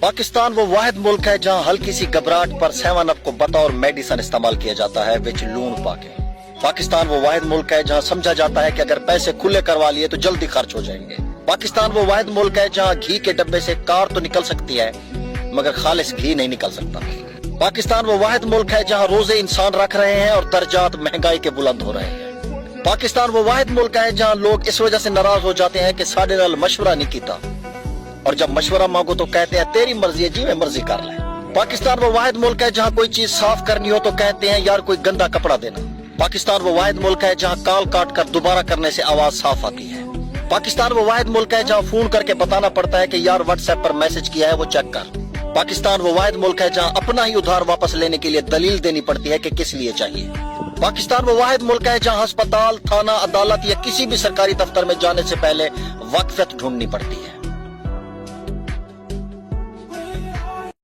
पाकिस्तान वो वाहिद मुल्क है जहां हल्की सी घबराहट पर 7 अप को बतौर मेडिसिन इस्तेमाल किया जाता है विच लून पाके। पाकिस्तान वो वाहिद मुल्क है जहां समझा जाता है कि अगर पैसे खुले करवा लिए तो जल्दी खर्च हो जाएंगे। पाकिस्तान वो वाहिद मुल्क है जहां घी के डब्बे से कार तो निकल सकती है मगर खालिस घी नहीं निकल सकता। पाकिस्तान वो वाहिद मुल्क है जहां रोजे इंसान रख रहे हैं और दर्जात महंगाई के बुलंद हो रहे हैं। पाकिस्तान वो वाहिद मुल्क है जहां लोग इस वजह से नाराज हो जाते हैं कि साडे नाल मशवरा नहीं कीता, और जब मशवरा मांगो तो कहते हैं तेरी मर्जी है जी, मैं मर्जी कर ले। पाकिस्तान वो वाहिद मुल्क है जहां कोई चीज साफ करनी हो तो कहते हैं यार कोई गंदा कपड़ा देना। पाकिस्तान वो वाहिद मुल्क है जहां काल काट कर दोबारा करने से आवाज साफ आती है। पाकिस्तान वो वाहिद मुल्क है जहां फोन करके बताना पड़ता है कि यार व्हाट्सएप पर मैसेज किया है वो चेक कर। पाकिस्तान वो वाहिद मुल्क है जहां अपना ही उधार वापस लेने के लिए दलील देनी पड़ती है कि किस लिए चाहिए। पाकिस्तान वो वाहिद मुल्क है जहां अस्पताल, थाना, अदालत या किसी भी सरकारी दफ्तर में जाने से पहले वक्फियत ढूंढनी पड़ती है।